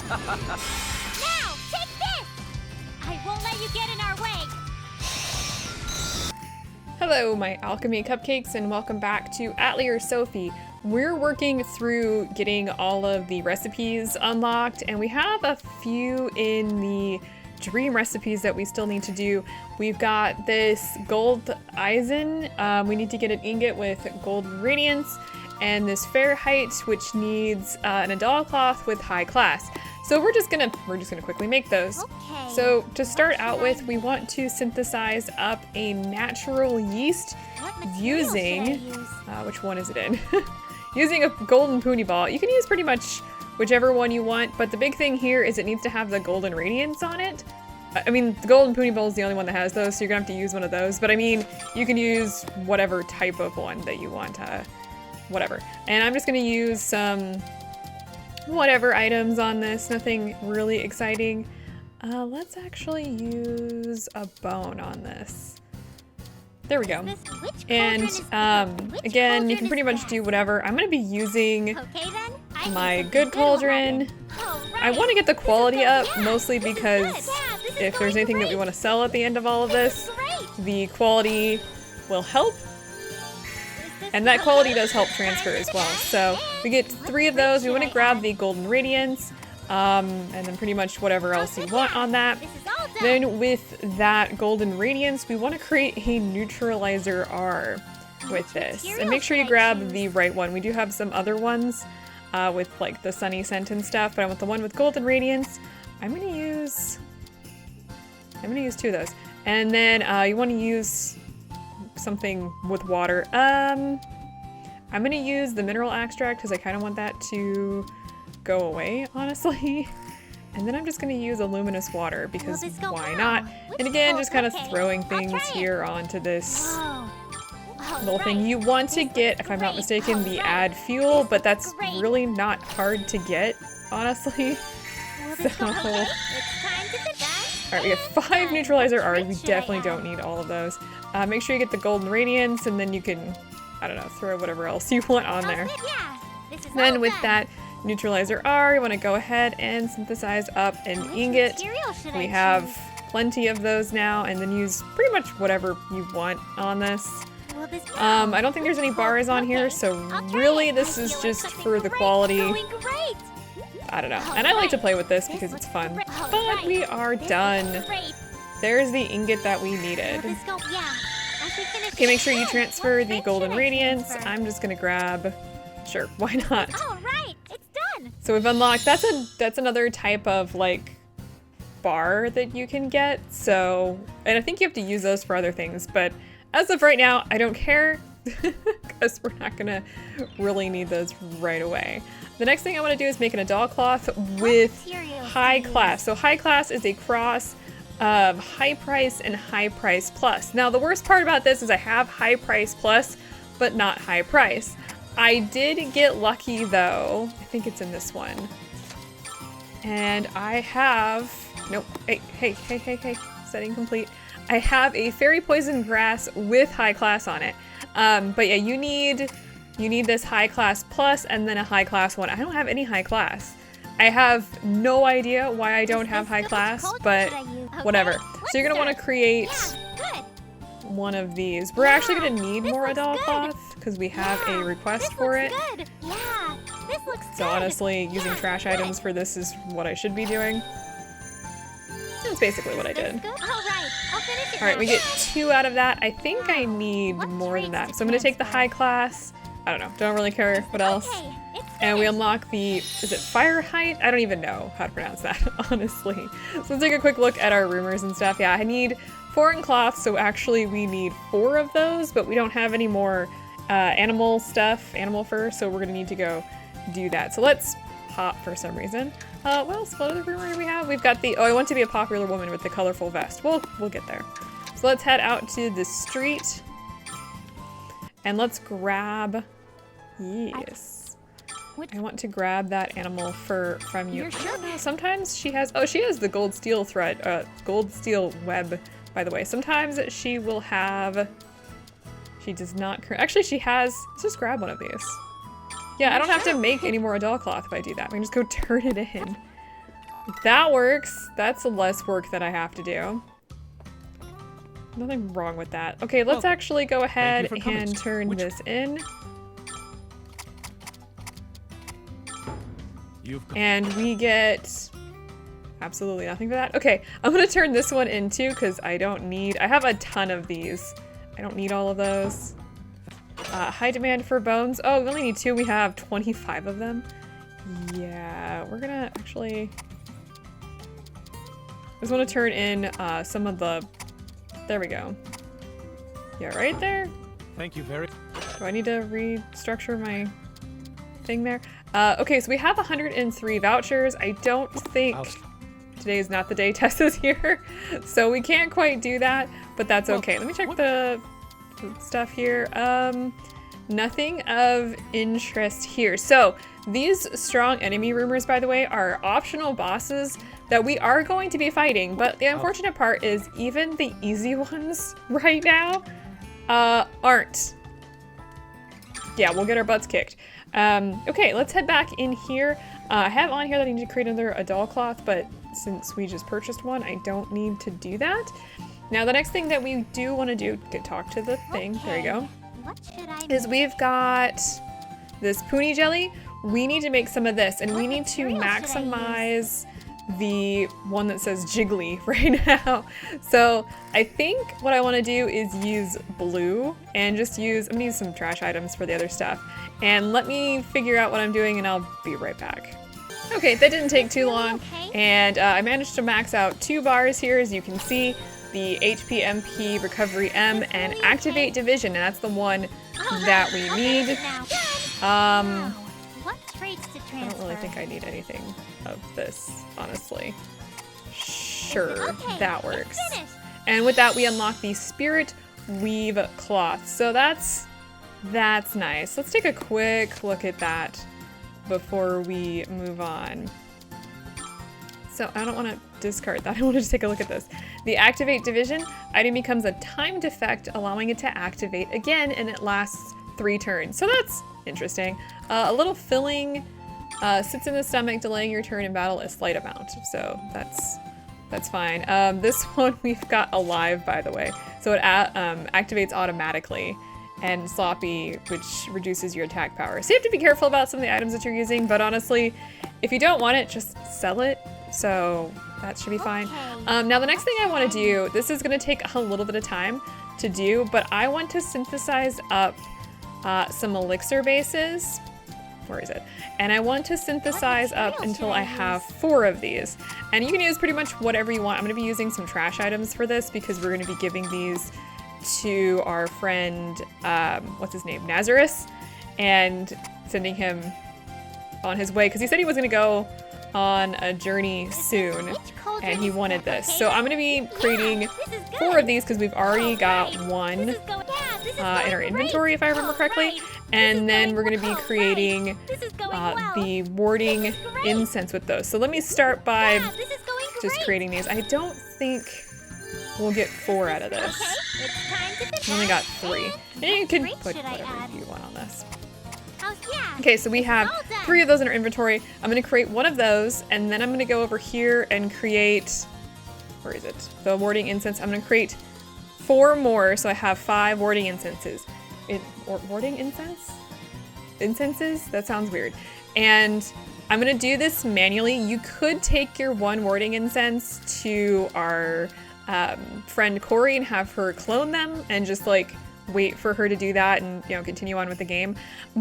Now, take this! I won't let you get in our way! Hello, my alchemy cupcakes, and welcome back to Atelier Sophie. We're working through getting all of the recipes unlocked, and we have a few in the dream recipes that we still need to do. We've got this gold Eisen. We need to get an ingot with golden radiance, and this Fahrenheit, which needs an Adal cloth with high class. So we're just gonna quickly make those. Okay. So to start out with, we want to synthesize up a natural yeast using, which one is it in? Using a golden puny ball. You can use pretty much whichever one you want, but the big thing here is it needs to have the golden radiance on it. I mean, the golden puny ball is the only one that has those, so you're gonna have to use one of those, but I mean, you can use whatever type of one that you want, whatever. And I'm just gonna use some whatever items on this, nothing really exciting. Let's actually use a bone on this. There we go. And again, you can pretty much do whatever. I'm gonna be using my good cauldron. I want to get the quality up, mostly because if there's anything that we want to sell at the end of all of this, the quality will help. And that quality does help transfer as well. So we get 3 of those. We want to grab the golden radiance, and then pretty much whatever else you want on that. Then with that golden radiance, we want to create a neutralizer R with this. And make sure you grab the right one. We do have some other ones with like the sunny scent and stuff, but I want the one with golden radiance. I'm gonna use 2 of those. And then you want to use something with water. I'm gonna use the mineral extract because I kind of want that to go away, honestly. And then I'm just gonna use a luminous water because why not? And again, just kind of throwing things here onto this little thing. You want to get, if I'm not mistaken, the add fuel, but that's really not hard to get, honestly. So, alright, we have 5 neutralizer R's. We definitely don't need all of those. Make sure you get the golden radiance, and then you can, I don't know, throw whatever else you want on there. Then with that neutralizer R, you want to go ahead and synthesize up an ingot. We have plenty of those now, and then use pretty much whatever you want on this. I don't think there's any bars on here, so really this is just for the quality. I don't know. And I like to play with this because it's fun. But we are done. There's the ingot that we needed. Okay, make sure you transfer the golden radiance. I'm just gonna grab, sure, why not? So we've unlocked, that's another type of like bar that you can get. So, and I think you have to use those for other things, but as of right now, I don't care because we're not gonna really need those right away. The next thing I want to do is make an Adal cloth with high class. So high class is a cross of high price and high price plus. Now the worst part about this is I have high price plus, but not high price. I did get lucky though. I think it's in this one. And I have, nope, hey, setting complete. I have a fairy poison grass with high class on it. But yeah, you need this high class plus and then a high class one. I don't have any high class. I have no idea why I don't have high class, but whatever. So you're gonna want to create one of these. We're actually gonna need more Adal cloth because we have a request for it. So honestly, using trash items for this is what I should be doing. That's basically what I did. Alright, we get 2 out of that. I think I need more than that. So I'm gonna take the high class. I don't know, don't really care what else. And we unlock the, is it Fahrenheit? I don't even know how to pronounce that, honestly. So let's take a quick look at our rumors and stuff. Yeah, I need foreign cloth, so actually we need 4 of those, but we don't have any more animal stuff, animal fur, so we're gonna need to go do that. So let's hop for some reason. What else? What other rumor do we have? We've got the, oh, I want to be a popular woman with the colorful vest. We'll get there. So let's head out to the street. And let's grab, yes. I want to grab that animal fur from you. I don't know, sometimes she has, oh, she has the gold steel thread, gold steel web, by the way. Sometimes she will have, she does not, actually she has, let's just grab one of these. Yeah, I don't have to make any more Adal cloth if I do that. We can just go turn it in. That works. That's less work that I have to do. Nothing wrong with that. Okay, let's actually go ahead and turn this in. And we get absolutely nothing for that. Okay, I'm gonna turn this one in too because I have a ton of these. I don't need all of those. High demand for bones. Oh, we only need 2. We have 25 of them. Yeah, we're gonna actually... I just want to turn in some of the... There we go. Yeah, right there. Thank you very... Do I need to restructure my thing there? Okay, so we have 103 vouchers. I don't think today is not the day Tess is here, so we can't quite do that, but that's okay. Let me check the stuff here. Nothing of interest here. So these strong enemy rumors, by the way, are optional bosses that we are going to be fighting, but the unfortunate part is even the easy ones right now aren't. Yeah, we'll get our butts kicked. Okay, let's head back in here. I have on here that I need to create another Adal cloth, but since we just purchased one, I don't need to do that. Now, the next thing that we do want to do, talk to the thing, there you go, is we've got this Puni jelly. We need to make some of this, and we need to maximize the one that says jiggly right now. So I think what I want to do is use blue and just I'm gonna use some trash items for the other stuff. And let me figure out what I'm doing and I'll be right back. Okay, that didn't take too long. And I managed to max out 2 bars here, as you can see. The HP, MP, Recovery M, and Activate Division, and that's the one that we need. I don't really think I need anything of this, honestly. Sure, that works. And with that, we unlock the Spirit Weave Cloth. So that's nice. Let's take a quick look at that before we move on. So I don't want to discard that. I want to just take a look at this. The Activate Division item becomes a timed effect, allowing it to activate again, and it lasts 3 turns. So that's interesting. A little filling sits in the stomach, delaying your turn in battle a slight amount. So that's fine. This one we've got alive, by the way. So it activates automatically, and sloppy, which reduces your attack power. So you have to be careful about some of the items that you're using, but honestly, if you don't want it, just sell it. So that should be fine. Now the next thing I want to do, this is going to take a little bit of time to do, but I want to synthesize up some elixir bases. Where is it? And I want to synthesize up until I have 4 of these. And you can use pretty much whatever you want. I'm going to be using some trash items for this because we're going to be giving these to our friend, what's his name, Nazarus, and sending him on his way because he said he was going to go on a journey soon and he wanted this. So I'm going to be creating 4 of these because we've already got 1 in our inventory, if I remember correctly. And then we're going to be creating the warding incense with those. So let me start by just creating these. I don't think we'll get 4 out of this. We only got 3. And you can put whatever you want on this. Okay, so we have 3 of those in our inventory. I'm going to create 1 of those, and then I'm going to go over here and create, where is it? The warding incense. I'm going to create 4 more, so I have 5 warding incenses. Warding incense? Incenses? That sounds weird. And I'm going to do this manually. You could take your 1 warding incense to our friend Corey and have her clone them and just like wait for her to do that and, you know, continue on with the game.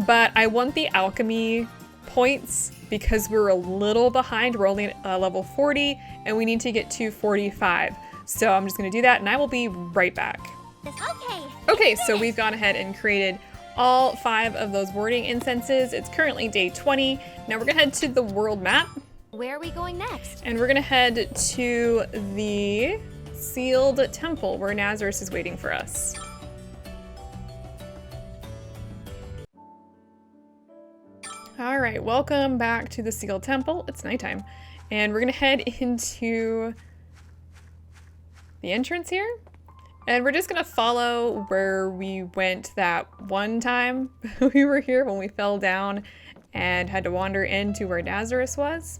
But I want the alchemy points because we're a little behind. We're only at level 40 and we need to get to 45. So I'm just going to do that and I will be right back. Okay, so we've gone ahead and created all 5 of those warding incenses. It's currently day 20. Now we're going to head to the world map. Where are we going next? And we're going to head to the sealed temple where Nazarus is waiting for us. All right, welcome back to the sealed temple. It's nighttime. And we're going to head into the entrance here. And we're just going to follow where we went that one time we were here when we fell down and had to wander into where Nazarus was.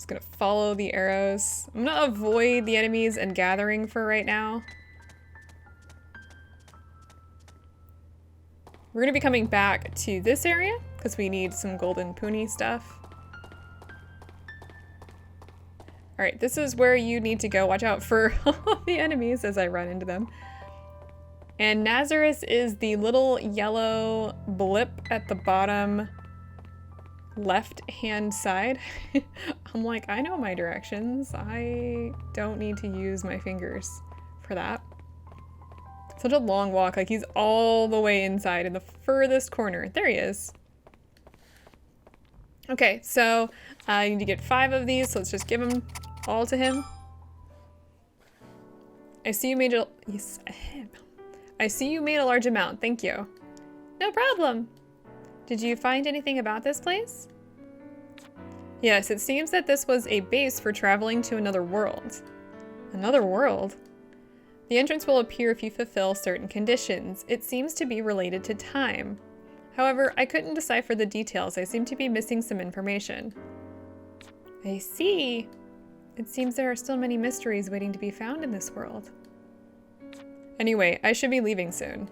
Just gonna follow the arrows. I'm gonna avoid the enemies and gathering for right now. We're gonna be coming back to this area because we need some golden puni stuff. All right, this is where you need to go. Watch out for the enemies as I run into them. And Nazareth is the little yellow blip at the bottom left-hand side. I'm like, I know my directions. I don't need to use my fingers for that. Such a long walk. Like, he's all the way inside in the furthest corner. There he is. Okay, so I need to get 5 of these, so let's just give them all to him. I see you made a... Yes, I see you made a large amount. Thank you. No problem. Did you find anything about this place? Yes, it seems that this was a base for traveling to another world. Another world? The entrance will appear if you fulfill certain conditions. It seems to be related to time. However, I couldn't decipher the details. I seem to be missing some information. I see. It seems there are still many mysteries waiting to be found in this world. Anyway, I should be leaving soon.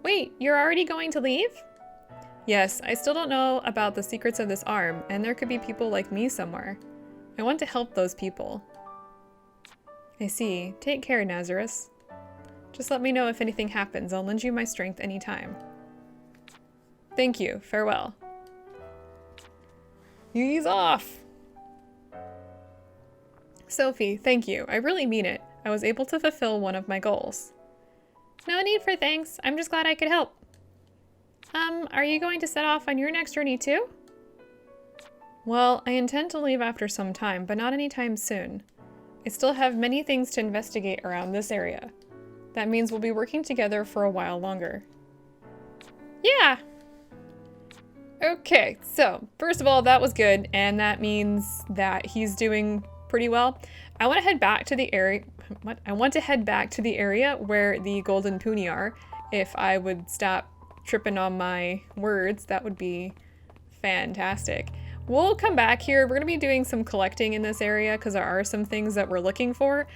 Wait, you're already going to leave? Yes, I still don't know about the secrets of this arm, and there could be people like me somewhere. I want to help those people. I see. Take care, Nazareth. Just let me know if anything happens. I'll lend you my strength anytime. Thank you. Farewell. He's off! Sophie, thank you. I really mean it. I was able to fulfill one of my goals. No need for thanks. I'm just glad I could help. Are you going to set off on your next journey too? Well, I intend to leave after some time, but not anytime soon. I still have many things to investigate around this area. That means we'll be working together for a while longer. Yeah! Okay, so first of all, that was good, and that means that he's doing pretty well. I want to head back to the area. What? I want to head back to the area where the golden puni are. If I would stop tripping on my words, that would be fantastic. We'll come back here. We're gonna be doing some collecting in this area because there are some things that we're looking for,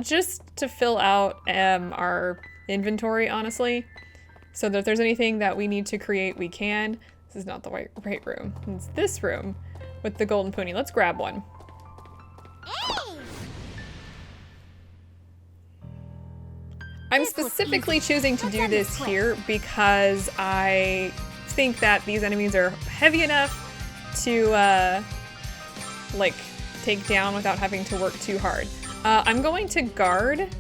just to fill out our inventory, honestly, so that if there's anything that we need to create, we can. This is not the right room. It's this room with the golden puni. Let's grab one. I'm specifically choosing to do this here because I think that these enemies are heavy enough to like take down without having to work too hard. I'm going to guard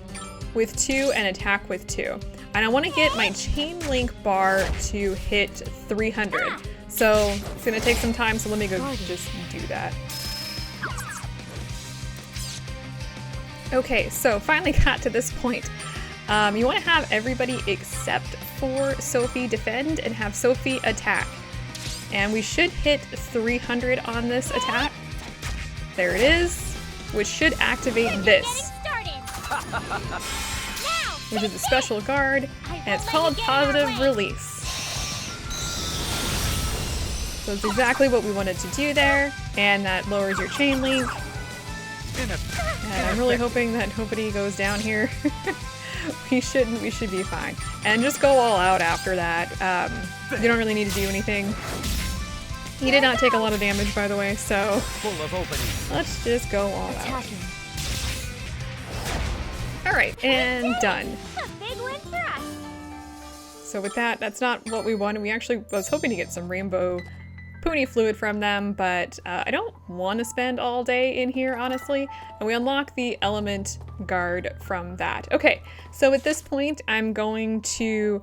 with 2 and attack with 2. And I want to get my chain link bar to hit 300. So it's going to take some time, so let me go just do that. Okay, so finally got to this point. You want to have everybody except for Sophie defend and have Sophie attack. And we should hit 300 on this attack. There it is, which should activate this. Which is a special guard, and it's called Positive Release. So it's exactly what we wanted to do there, and that lowers your chain link. And I'm really hoping that nobody goes down here. We shouldn't, we should be fine. And just go all out after that. You don't really need to do anything. He did not take a lot of damage, by the way, so let's just go all out. Alright, and done. So with that, that's not what we wanted. We actually was hoping to get some rainbow puni fluid from them, but I don't want to spend all day in here, honestly. And we unlock the element guard from that. Okay, so at this point, I'm going to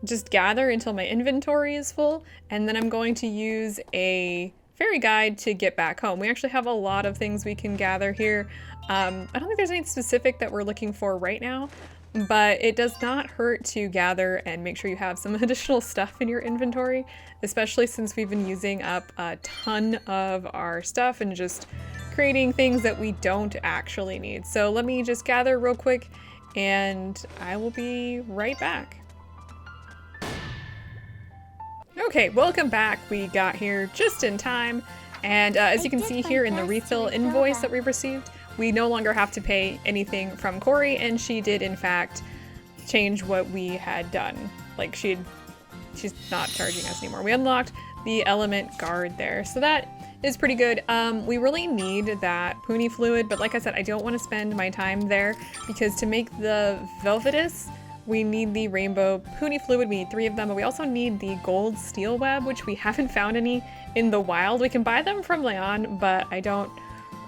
just gather until my inventory is full, and then I'm going to use a fairy guide to get back home. We actually have a lot of things we can gather here. I don't think there's anything specific that we're looking for right now, but it does not hurt to gather and make sure you have some additional stuff in your inventory, especially since we've been using up a ton of our stuff and just creating things that we don't actually need. So let me just gather real quick and I will be right back. Okay, welcome back. We got here just in time. And as you can did see my here in the best to refill refill invoice that. that we received, we no longer have to pay anything from Corey, and she did in fact change what we had done. Like she's not charging us anymore. We unlocked the element guard there, so that is pretty good. We really need that Puni fluid, but like I said, I don't want to spend my time there because to make the Velvetus, we need the rainbow Puni fluid. We need 3 of them, but we also need the gold steel web, which we haven't found any in the wild. We can buy them from Leon, but I don't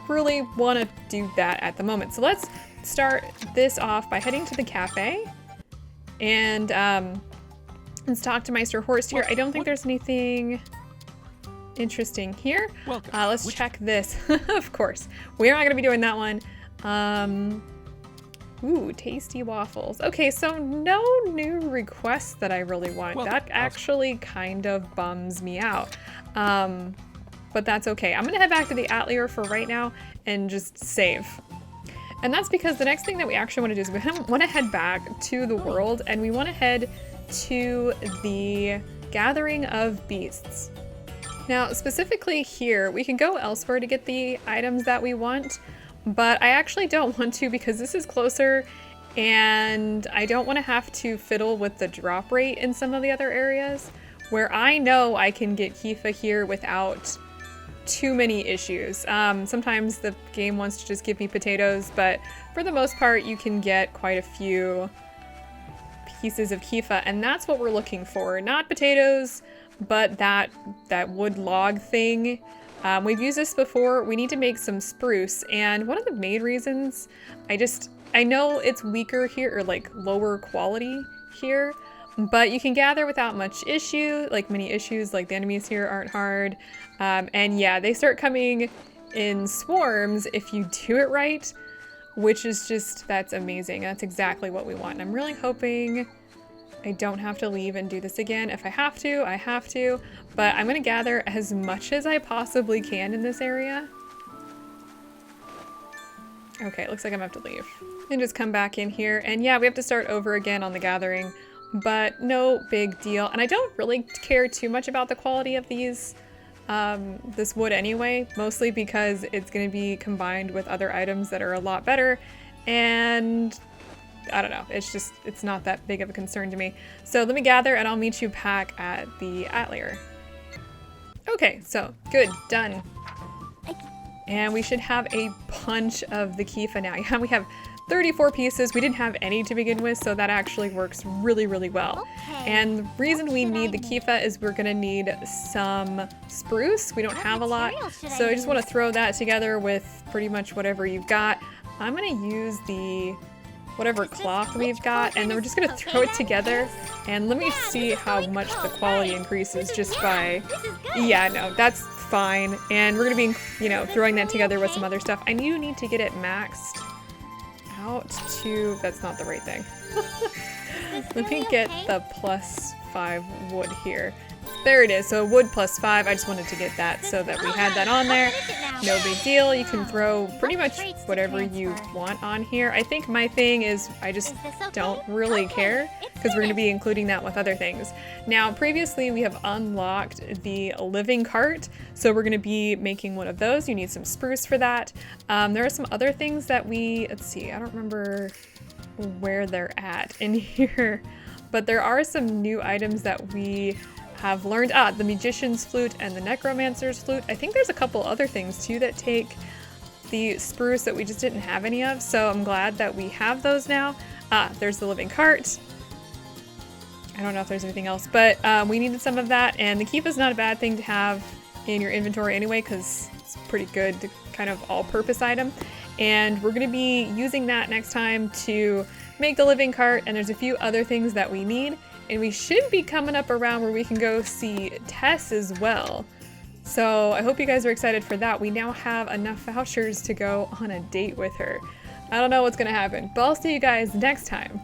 really want to do that at the moment. So let's start this off by heading to the cafe and let's talk to Meister Horst here. I don't think there's anything interesting here. Let's check this. Of course, we're not gonna be doing that one. Ooh, tasty waffles. Okay, so no new requests that I really want. That actually kind of bums me out. But that's okay. I'm gonna head back to the Atelier for right now and just save. And that's because the next thing that we actually want to do is we want to head back to the world, and we want to head to the Gathering of Beasts. Now, specifically here, we can go elsewhere to get the items that we want, but I actually don't want to because this is closer, and I don't want to have to fiddle with the drop rate in some of the other areas where I know I can get Kifa here without too many issues. Sometimes the game wants to just give me potatoes, but for the most part, you can get quite a few pieces of Kifa, and that's what we're looking for. Not potatoes, but that wood log thing. We've used this before. We need to make some spruce, and one of the main reasons, I know it's weaker here, or like lower quality here, but you can gather without much issue, like many issues, like the enemies here aren't hard. And yeah, they start coming in swarms if you do it right, which is just, that's amazing. That's exactly what we want. And I'm really hoping I don't have to leave and do this again. If I have to, I have to, but I'm gonna gather as much as I possibly can in this area. Okay, looks like I'm gonna have to leave and just come back in here. And yeah, we have to start over again on the gathering, but no big deal. And I don't really care too much about the quality of these, this wood anyway, mostly because it's going to be combined with other items that are a lot better, and I don't know, it's not that big of a concern to me. So let me gather and I'll meet you back at the Atelier. Okay, so good, done. And we should have a bunch of the Kifa now. Yeah, we have 34 pieces. We didn't have any to begin with, so that actually works really, really well. Okay. And the reason we need the Kifa is we're gonna need some spruce. We don't have a lot, so I just want to throw that together with pretty much whatever you've got. I'm gonna use the whatever cloth we've got, and then we're just gonna throw it together, and let me see how much the quality increases just by, yeah, no, that's fine. And we're gonna be, you know, throwing that together with some other stuff. I do need to get it maxed out to, that's not the right thing. Let me get the +5 wood here. There it is, so wood +5. I just wanted to get that so that we had that on there. No big deal. You can throw pretty much whatever you want on here. I think my thing is I just don't really care because we're going to be including that with other things. Now, previously we have unlocked the living cart, so we're going to be making one of those. You need some spruce for that. There are some other things that let's see, I don't remember where they're at in here, but there are some new items that we have learned. The magician's flute and the necromancer's flute. I think there's a couple other things too that take the spruce that we just didn't have any of, so I'm glad that we have those now. There's the living cart. I don't know if there's anything else, but we needed some of that, and the Kifa is not a bad thing to have in your inventory anyway because it's pretty good to kind of all-purpose item. And we're going to be using that next time to make the living cart, and there's a few other things that we need. And we should be coming up around where we can go see Tess as well. So I hope you guys are excited for that. We now have enough vouchers to go on a date with her. I don't know what's gonna happen, but I'll see you guys next time.